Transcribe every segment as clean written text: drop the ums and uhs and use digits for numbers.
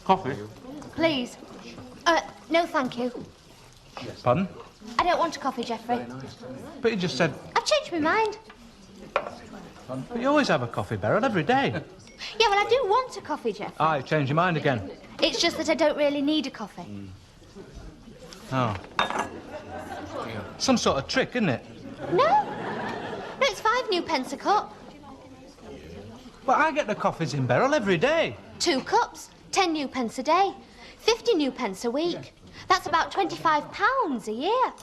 Coffee? Please. No, thank you. Pardon? I don't want a coffee, Geoffrey. But you just said... I've changed my mind. But you always have a coffee, Beryl, every day. Yeah, well, I do want a coffee, Geoffrey. Ah, you've changed your mind again. It's just that I don't really need a coffee. Oh. Some sort of trick, isn't it? No. No, it's 5 new pence a cup. Well, I get the coffees in Beryl every day. 2 cups, 10 new pence a day, 50 new pence a week. That's about £25 a year.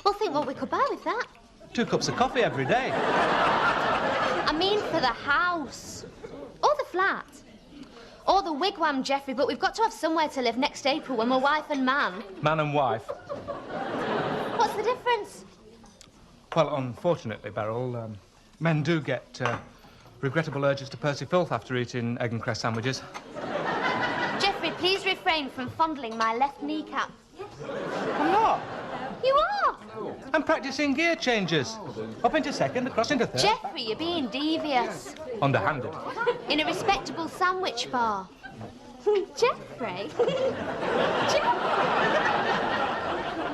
Well, think what we could buy with that. 2 cups of coffee every day. I mean for the house. Or the flat. Or the wigwam, Geoffrey, but we've got to have somewhere to live next April when we're wife and man. Man and wife. What's the difference? Well, unfortunately, Beryl, men do get regrettable urges to Percy filth after eating egg and cress sandwiches. Geoffrey, please refrain from fondling my left kneecap. I'm not. You are. I'm practising gear changes. Up into second, across into third. Geoffrey, you're being devious. Underhanded. In a respectable sandwich bar. Jeffrey.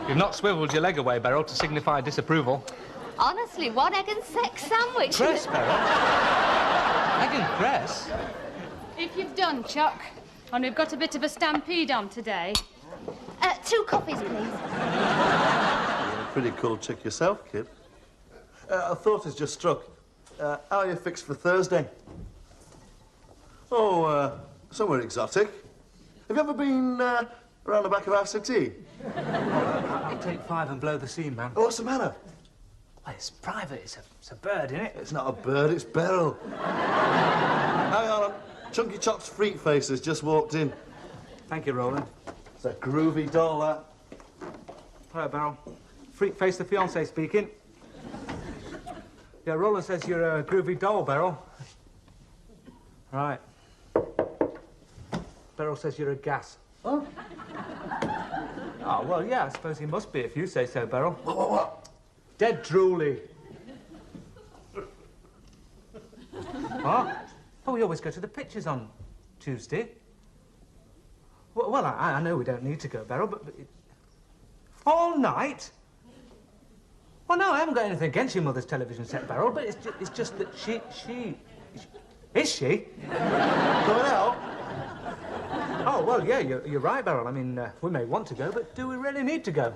You've not swiveled your leg away, Beryl, to signify disapproval. Honestly, what egg and sex sandwich? Cress, Beryl. Egg and cress? If you've done, Chuck, and we've got a bit of a stampede on today. 2 coffees, please. You're a pretty cool chick yourself, kid. A thought has just struck. How are you fixed for Thursday? Oh, somewhere exotic. Have you ever been around the back of S02E04? I'll take 5 and blow the scene, man. Oh, what's the matter? Well, it's private. It's a bird, isn't it? It's not a bird, it's Beryl. Hang on, Chunky Chop's freak face has just walked in. Thank you, Roland. It's a groovy doll, that. Hello, Beryl. Freak face the fiancé speaking. Yeah, Roland says you're a groovy doll, Beryl. Right. Beryl says you're a gas. Oh? Oh, well, yeah, I suppose he must be if you say so, Beryl. What? Dead drooly. What? Oh, we always go to the pictures on Tuesday. Well, I know we don't need to go, Beryl, but all night? Well, no, I haven't got anything against your mother's television set, Beryl, but it's just that she... Is she? Going out? Oh, well, yeah, you're right, Beryl. I mean, we may want to go, but do we really need to go?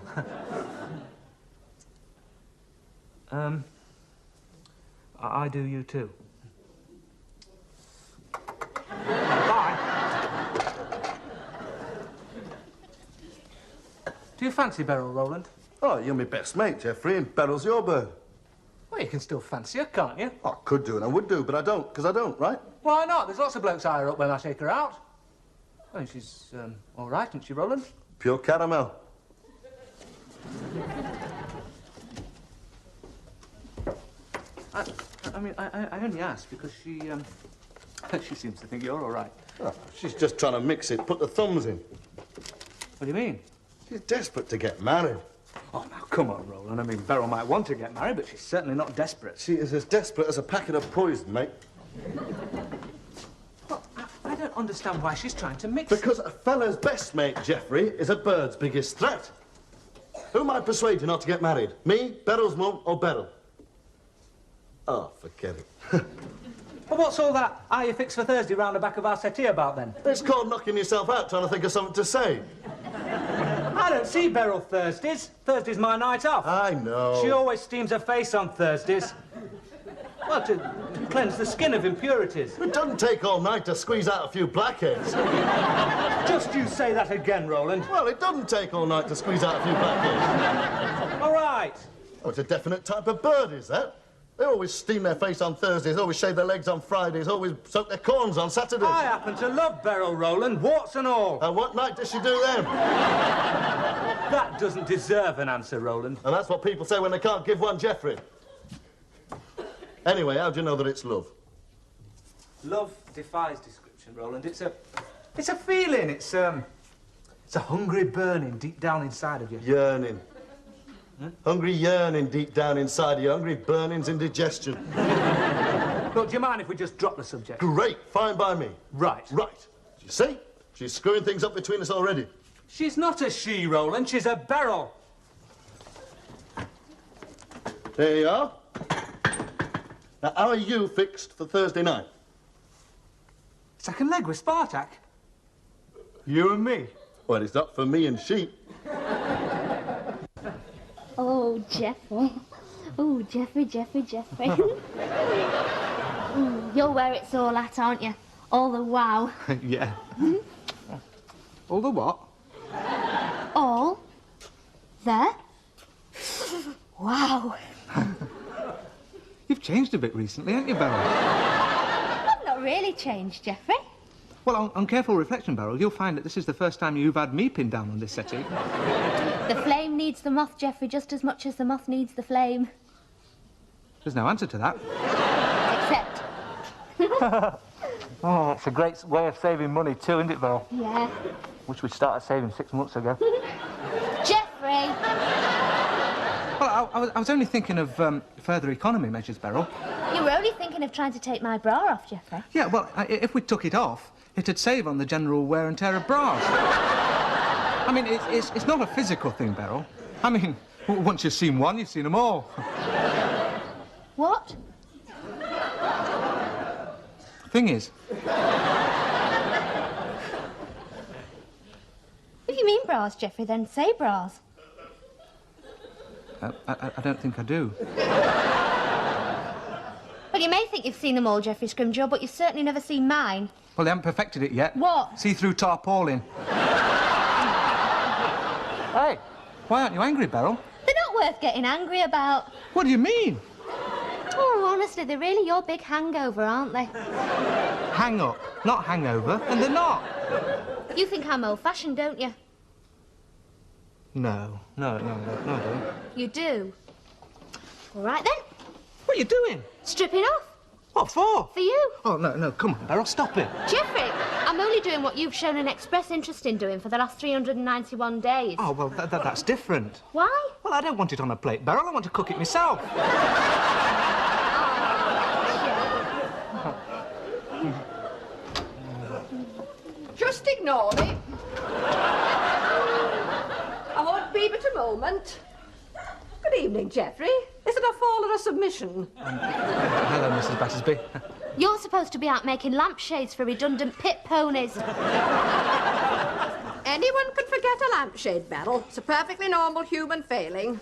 I do you too. Bye. Do you fancy Beryl, Roland? Oh, you're my best mate, Geoffrey, and Beryl's your bird. Well, you can still fancy her, can't you? Oh, I could do and I would do, but I don't, because I don't, right? Why not? There's lots of blokes higher up when I take her out. Well, she's, all right, isn't she, Roland? Pure caramel. I mean, I only asked because she seems to think you're all right. Oh, she's just trying to mix it, put the thumbs in. What do you mean? She's desperate to get married. Oh, now, come on, Roland. I mean, Beryl might want to get married, but she's certainly not desperate. She is as desperate as a packet of poison, mate. Well, I don't understand why she's trying to mix... Because a fella's best mate, Geoffrey, is a bird's biggest threat. Who might persuade you not to get married? Me, Beryl's mum, or Beryl? Oh, forget it. Well, what's all that are you fixed for Thursday round the back of our settee about, then? It's called knocking yourself out trying to think of something to say. I don't see Beryl Thursdays. Thursday's my night off. I know. She always steams her face on Thursdays. Well, to cleanse the skin of impurities. It doesn't take all night to squeeze out a few blackheads. Just you say that again, Roland. Well, it doesn't take all night to squeeze out a few blackheads. All right. Oh, it's a definite type of bird, is that? They always steam their face on Thursdays, always shave their legs on Fridays, always soak their corns on Saturdays. I happen to love Beryl, Roland, warts and all. And what night does she do them? That doesn't deserve an answer, Roland. And that's what people say when they can't give one Geoffrey. Anyway, how do you know that it's love? Love defies description, Roland. It's a feeling. It's a hungry burning deep down inside of you. Yearning. Hungry yearning deep down inside of you. Hungry burnings, indigestion. Look, do you mind if we just drop the subject? Great. Fine by me. Right. Right. You see? She's screwing things up between us already. She's not a she, Roland. She's a Beryl. There you are. Now, how are you fixed for Thursday night? Second leg with Spartak. You and me. Well, it's not for me and she. Oh, Jeffrey. Oh, Jeffrey. You're where it's all at, aren't you? All the wow. Yeah. All the what? All the wow. You've changed a bit recently, haven't you, Beryl? I've not really changed, Jeffrey. Well, on careful reflection, Beryl, you'll find that this is the first time you've had me pinned down on this settee. The flame needs the moth, Jeffrey, just as much as the moth needs the flame. There's no answer to that. Except... Oh, that's a great way of saving money too, isn't it, Beryl? Yeah. Wish we'd started saving 6 months ago. Jeffrey! Well, I was only thinking of further economy measures, Beryl. You were only thinking of trying to take my bra off, Jeffrey. Yeah, well, if we took it off, it'd save on the general wear and tear of bras. I mean, it's not a physical thing, Beryl. I mean, once you've seen one, you've seen them all. What? Thing is... If you mean bras, Jeffrey, then say bras. I don't think I do. Well, you may think you've seen them all, Jeffrey Scrimgeour, but you've certainly never seen mine. Well, they haven't perfected it yet. What? See-through tarpaulin. Hey, why aren't you angry, Beryl? They're not worth getting angry about. What do you mean? Oh, honestly, they're really your big hangover, aren't they? Hang up, not hangover, and they're not. You think I'm old-fashioned, don't you? No, I don't. You do. All right, then. What are you doing? Stripping off. What for? For you. Oh, no, come on, Beryl, stop it. Jeffrey, I'm only doing what you've shown an express interest in doing for the last 391 days. Oh, well, that's different. Why? Well, I don't want it on a plate, Beryl. I want to cook it myself. Just ignore me. I won't be but a moment. Good evening, Geoffrey. Is it a fall or a submission? Hello, Mrs. Battersby. You're supposed to be out making lampshades for redundant pit ponies. Anyone could forget a lampshade, Beryl. It's a perfectly normal human failing.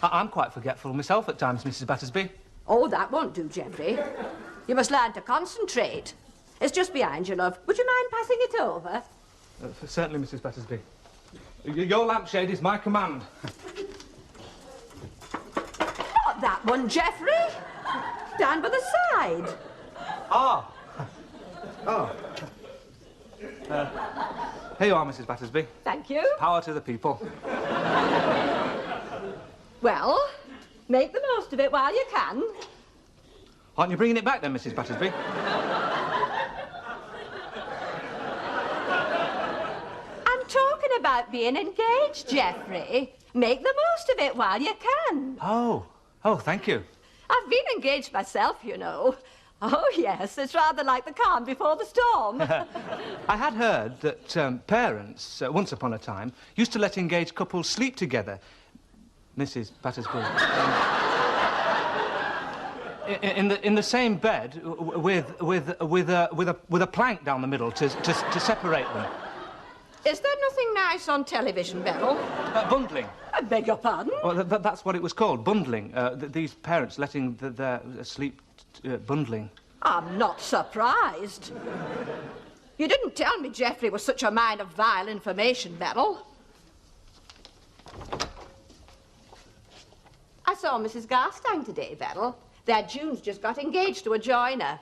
I'm quite forgetful myself at times, Mrs. Battersby. Oh, that won't do, Geoffrey. You must learn to concentrate. It's just behind you, love. Would you mind passing it over? Certainly, Mrs. Battersby. Your lampshade is my command. Not that one, Geoffrey. Down by the side. Ah. Here you are, Mrs. Battersby. Thank you. Power to the people. Well, make the most of it while you can. Aren't you bringing it back then, Mrs. Battersby? I'm talking about being engaged, Geoffrey. Make the most of it while you can. Oh, thank you. I've been engaged myself, you know. Oh, yes, it's rather like the calm before the storm. I had heard that parents, once upon a time, used to let engaged couples sleep together. Mrs. Battersby. In the same bed with a plank down the middle to separate them. Is there nothing nice on television, Beryl? Bundling. I beg your pardon? Well, that's what it was called, bundling. These parents letting their sleep bundling. I'm not surprised. You didn't tell me Geoffrey was such a mine of vile information, Beryl. I saw Mrs. Garstang today, Beryl. Their June's just got engaged to a joiner.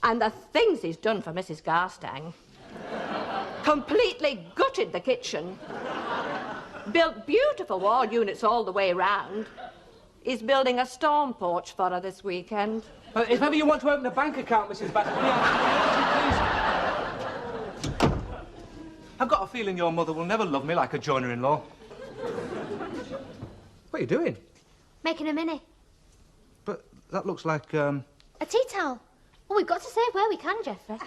And the things he's done for Mrs. Garstang. Completely gutted the kitchen. Built beautiful wall units all the way round. He's building a storm porch for her this weekend. If ever you want to open a bank account, Mrs. Battersby, please. I've got a feeling your mother will never love me like a joiner-in-law. What are you doing? Making a mini. But that looks like, A tea towel. Well, we've got to save where we can, Geoffrey.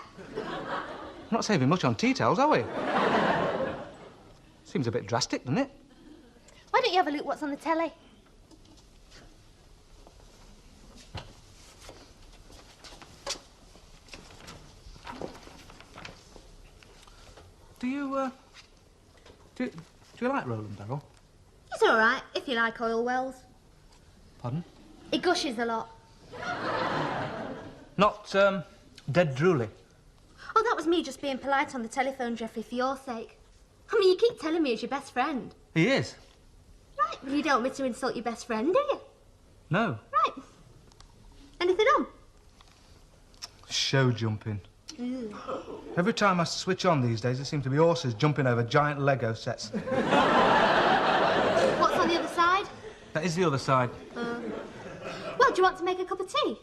We're not saving much on tea towels, are we? Seems a bit drastic, doesn't it? Why don't you have a look what's on the telly? Do you like Roland Barrel? It's all right, if you like oil wells. Pardon? It gushes a lot. Not, dead drooly? Oh, that was me just being polite on the telephone, Geoffrey, for your sake. I mean, you keep telling me he's your best friend. He is. Right, well, you don't want me to insult your best friend, do you? No. Right. Anything on? Show jumping. Every time I switch on these days, there seem to be horses jumping over giant Lego sets. What's on the other side? That is the other side. Well, do you want to make a cup of tea?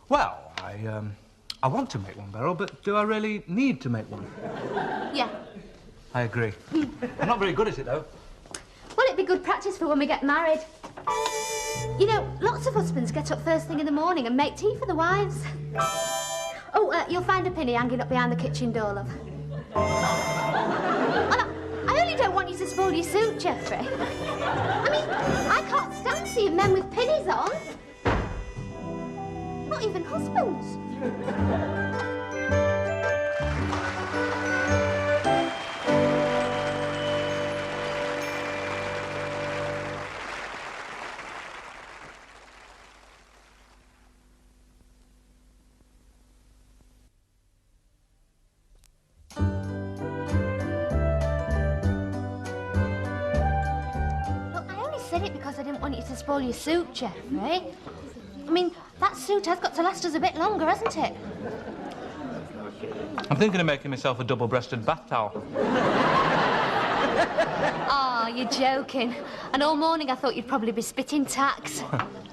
Well, I want to make one, Beryl, but do I really need to make one? Yeah. I agree. I'm not very good at it, though. Well, it'd be good practice for when we get married. You know, lots of husbands get up first thing in the morning and make tea for the wives. Oh, you'll find a penny hanging up behind the kitchen door, love. I only don't want you to spoil your suit, Geoffrey. I mean, I can't stand seeing men with pennies on. Not even husbands. I didn't want you to spoil your suit, Geoffrey. I mean, that suit has got to last us a bit longer, hasn't it? I'm thinking of making myself a double-breasted bath towel. Oh, you're joking. And all morning I thought you'd probably be spitting tacks.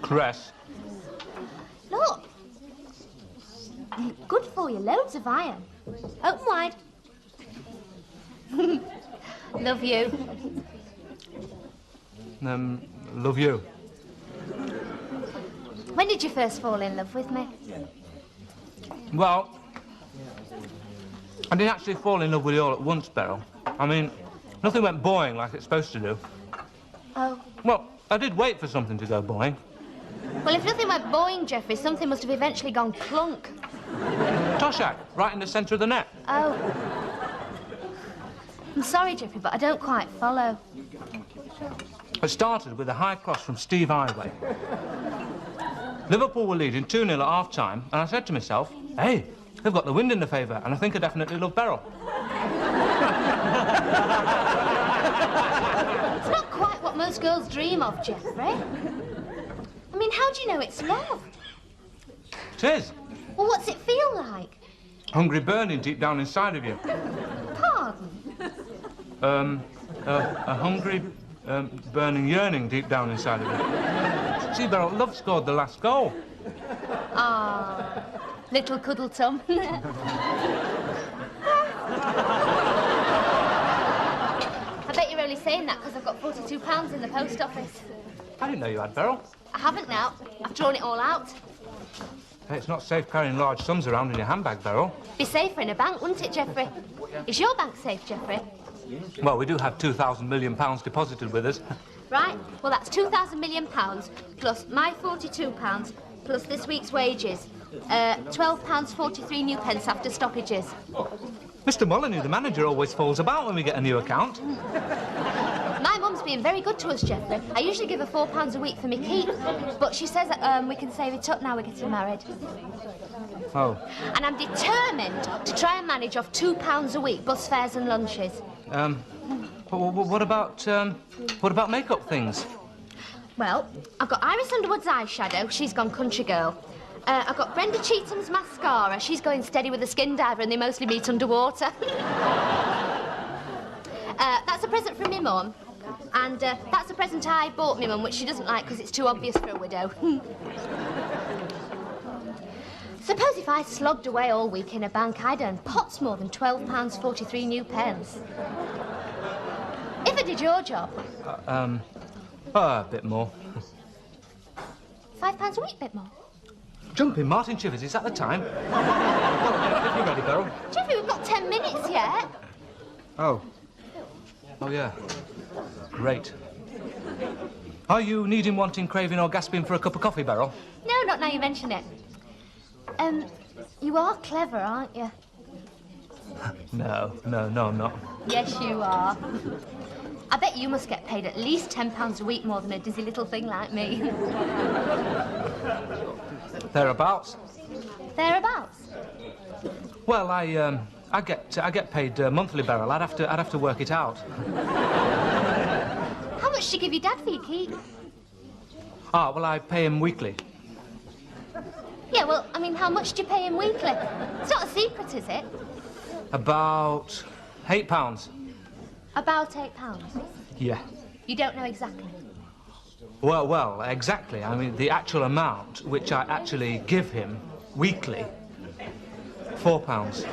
Cress. Look. Good for you, loads of iron. Open wide. Love you. Love you. When did you first fall in love with me? Well, I didn't actually fall in love with you all at once, Beryl. I mean, nothing went boing like it's supposed to do. Oh. Well, I did wait for something to go boing. Well, if nothing went boing, Geoffrey, something must have eventually gone clunk. Toshak, right in the centre of the net. Oh. I'm sorry, Geoffrey, but I don't quite follow. It started with a high cross from Steve Highway. Liverpool were leading 2-0 at half-time, and I said to myself, hey, they've got the wind in their favour, and I think I definitely love Beryl. It's not quite what most girls dream of, Geoffrey. I mean, how do you know it's love? It is. Well, what's it feel like? Hungry burning deep down inside of you. Pardon? A hungry, burning yearning deep down inside of you. See, Beryl, love scored the last goal. Ah, little cuddle Tom. I bet you're only saying that because I've got £42 in the post office. I didn't know you had, Beryl. I haven't now. I've drawn it all out. Hey, it's not safe carrying large sums around in your handbag, Beryl. Be safer in a bank, wouldn't it, Geoffrey? Is your bank safe, Geoffrey? Well, we do have £2,000 million deposited with us. Right. Well, that's £2,000 million plus my £42 plus this week's wages. £12.43 new pence after stoppages. Mr. Molyneux, the manager, always falls about when we get a new account. My mum's been very good to us, Geoffrey. I usually give her £4 a week for me keep, but she says that we can save it up now we're getting married. Oh. And I'm determined to try and manage off £2 a week, bus fares and lunches. What about makeup things? Well, I've got Iris Underwood's eyeshadow. She's gone country girl. I've got Brenda Cheatham's mascara. She's going steady with a skin diver and they mostly meet underwater. That's a present from my mum. And that's a present I bought my mum, which she doesn't like because it's too obvious for a widow. Suppose if I slogged away all week in a bank, I'd earn pots more than £12.43 new pence. If I did your job. A bit more. £5 a week, bit more. Jumping Martin Chivers, is that the time? Well, if you're ready, Beryl. Jeffrey, we've got 10 minutes yet. Oh. Oh, yeah. Great. Are you needing, wanting, craving or gasping for a cup of coffee, Beryl? No, not now you mention it. You are clever, aren't you? No, I'm not. Yes, you are. I bet you must get paid at least £10 a week more than a dizzy little thing like me. Thereabouts. Thereabouts? Well, I get paid monthly, Beryl. I'd have to work it out. How much do you give your dad for your keep? Ah, well, I pay him weekly. Yeah, well, I mean, how much do you pay him weekly? It's not a secret, is it? About £8. About £8? Yeah. You don't know exactly? Well, exactly. I mean, the actual amount which I actually give him weekly, £4.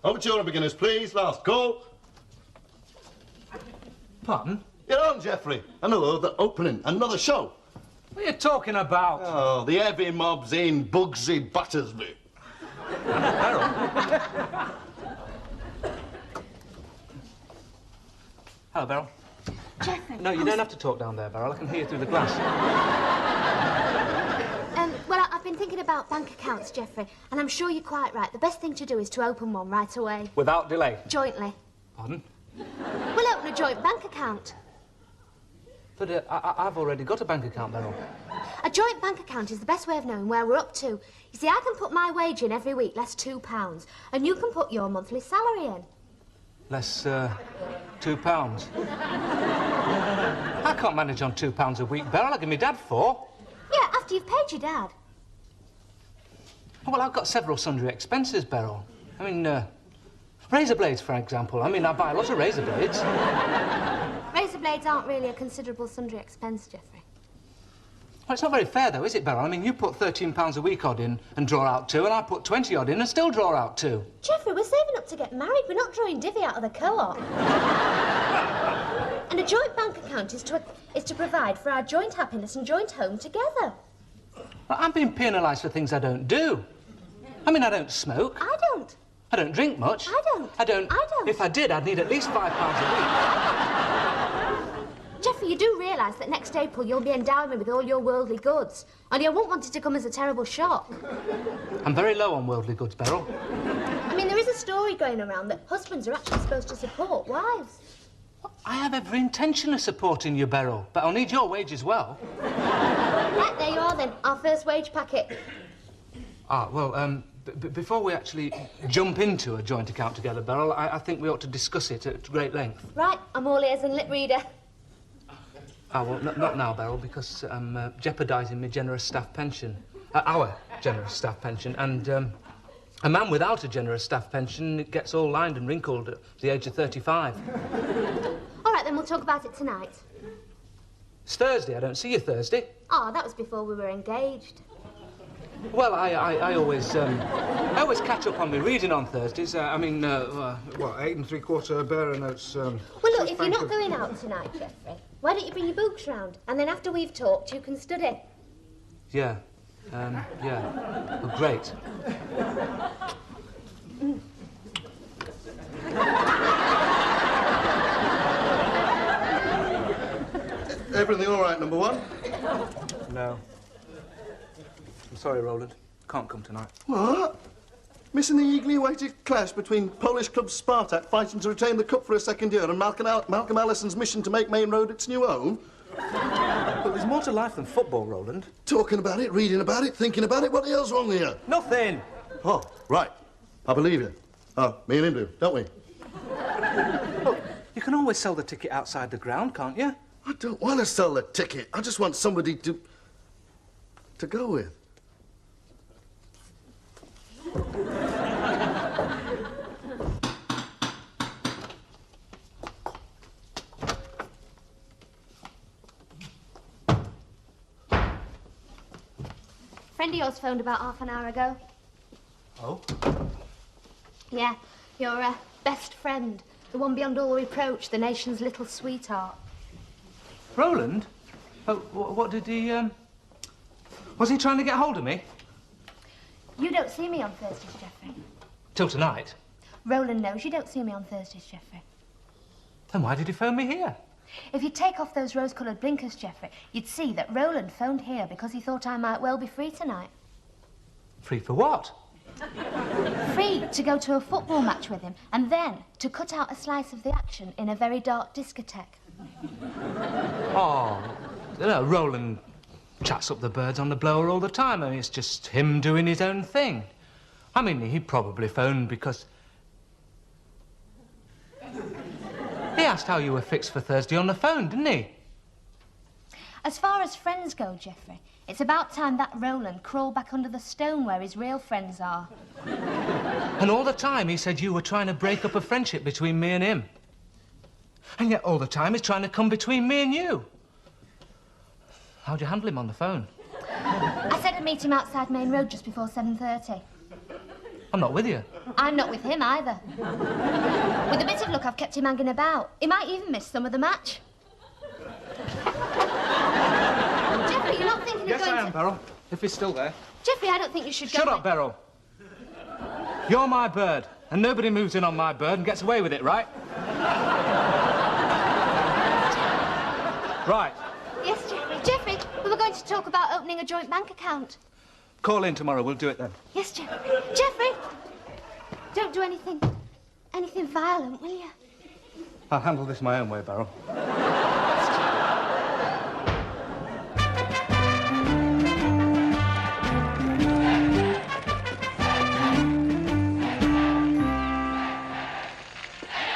Overture beginners, please. Last call. Pardon? You're on, Geoffrey. Another opening, another show. What are you talking about? Oh, the heavy mob's in Bugsy Battersby. Beryl? Hello, Beryl. Geoffrey. No, you don't have to talk down there, Beryl. I can hear you through the glass. Well, I've been thinking about bank accounts, Geoffrey, and I'm sure you're quite right. The best thing to do is to open one right away. Without delay. Jointly. Pardon? We'll open a joint bank account. But I've already got a bank account, Beryl. A joint bank account is the best way of knowing where we're up to. You see, I can put my wage in every week, less £2, and you can put your monthly salary in. Less, £2. I can't manage on £2 a week, Beryl. I'll give me Dad £4. Yeah, after you've paid your dad. Well, I've got several sundry expenses, Beryl. I mean, razor blades, for example. I mean, I buy a lot of razor blades. Razor blades aren't really a considerable sundry expense, Geoffrey. Well, it's not very fair, though, is it, Beryl? I mean, you put £13 a week odd in and draw out 2, and I put 20 odd in and still draw out 2. Geoffrey, we're saving up to get married. We're not drawing divvy out of the co-op. And a joint bank account is to provide for our joint happiness and joint home together. Well, I'm being penalised for things I don't do. I mean, I don't smoke. I don't. I don't drink much. I don't. I don't. I don't. If I did, I'd need at least £5 a week. Geoffrey, you do realise that next April you'll be endowing me with all your worldly goods. And you won't want it to come as a terrible shock. I'm very low on worldly goods, Beryl. I mean, there is a story going around that husbands are actually supposed to support wives. I have every intention of supporting you, Beryl, but I'll need your wage as well. Right, there you are then, our first wage packet. Ah, well, before we actually jump into a joint account together, Beryl, I think we ought to discuss it at great length. Right, I'm all ears and lip reader. Ah, well, not now, Beryl, because I'm jeopardising my generous staff pension. Our generous staff pension, and a man without a generous staff pension gets all lined and wrinkled at the age of 35. All right, then we'll talk about it tonight. It's Thursday. I don't see you Thursday. Oh, that was before we were engaged. Well, I always catch up on my reading on Thursdays. I mean, what, 8 3/4 bearer notes. Well, look, if you're not going out tonight, Geoffrey, why don't you bring your books round? And then after we've talked, you can study. Yeah. Yeah. Oh, great. Everything all right, number one? No. I'm sorry, Roland. Can't come tonight. What? Missing the eagerly awaited clash between Polish club Spartak fighting to retain the cup for a second year and Malcolm Allison's mission to make Main Road its new home? But there's more to life than football, Roland. Talking about it, reading about it, thinking about it, what the hell's wrong here? Nothing. Oh, right. I believe you. Oh, me and him do, don't we? Look, you can always sell the ticket outside the ground, can't you? I don't want to sell the ticket. I just want somebody to go with. Friend of yours phoned about half an hour ago. Oh? Yeah, your best friend. The one beyond all reproach, the nation's little sweetheart. Roland? Oh, what did he, Was he trying to get hold of me? You don't see me on Thursdays, Geoffrey. Till tonight? Roland knows you don't see me on Thursdays, Geoffrey. Then why did he phone me here? If you'd take off those rose-coloured blinkers, Geoffrey, you'd see that Roland phoned here because he thought I might well be free tonight. Free for what? Free to go to a football match with him and then to cut out a slice of the action in a very dark discotheque. Oh, you know, Roland chats up the birds on the blower all the time. I mean, it's just him doing his own thing. I mean, he probably phoned because... He asked how you were fixed for Thursday on the phone, didn't he? As far as friends go, Geoffrey, it's about time that Roland crawled back under the stone where his real friends are. And all the time he said you were trying to break up a friendship between me and him. And yet all the time he's trying to come between me and you. How'd you handle him on the phone? I said I'd meet him outside Main Road just before 7:30. I'm not with you. I'm not with him either. With a bit of luck, I've kept him hanging about. He might even miss some of the match. Geoffrey, you're not thinking Yes, of going I am, Beryl. If he's still there. Geoffrey, I don't think you should go... Shut up, Beryl. You're my bird, and nobody moves in on my bird and gets away with it, right? Right. Yes, Geoffrey. Geoffrey, we were going to talk about opening a joint bank account. Call in tomorrow, we'll do it then. Yes, Geoffrey. Geoffrey! Don't do anything violent, will you? I'll handle this my own way, Beryl.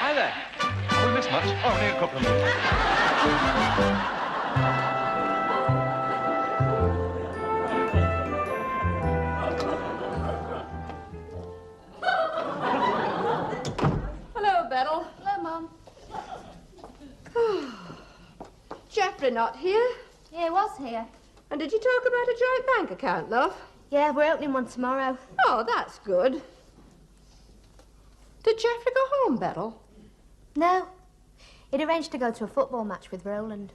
Hi there. Have we missed much? Oh, only a couple of minutes. Hello, Beryl. Hello, Mum. Geoffrey not here? Yeah, he was here. And did you talk about a joint bank account, love? Yeah, we're opening one tomorrow. Oh, that's good. Did Geoffrey go home, Beryl? No. He'd arranged to go to a football match with Roland.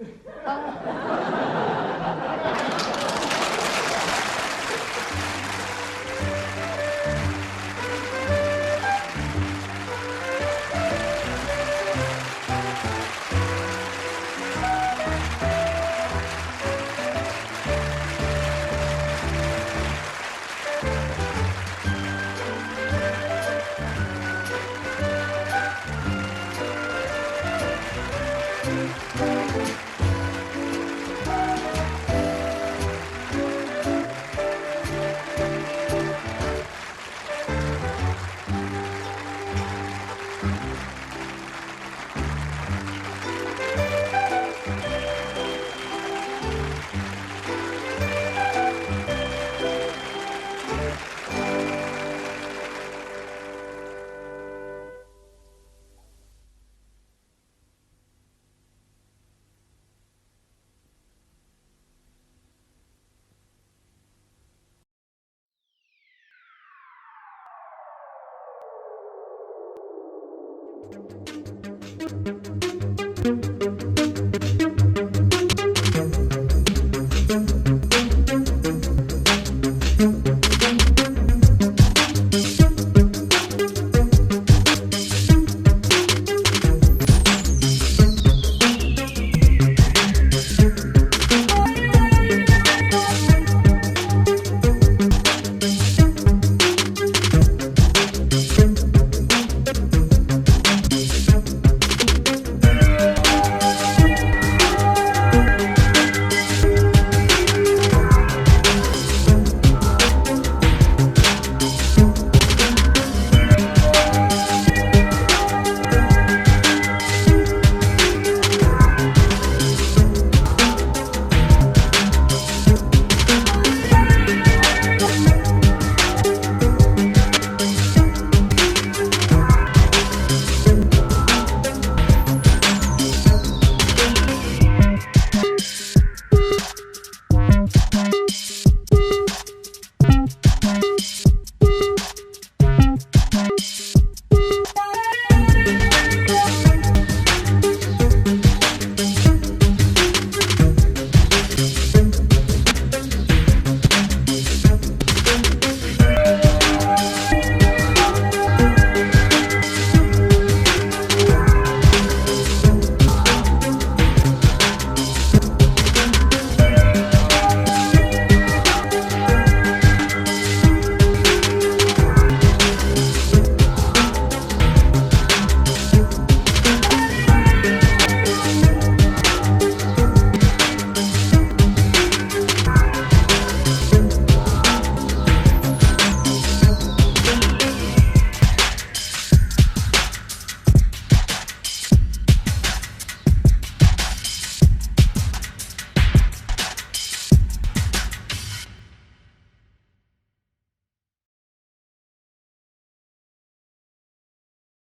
Thank you.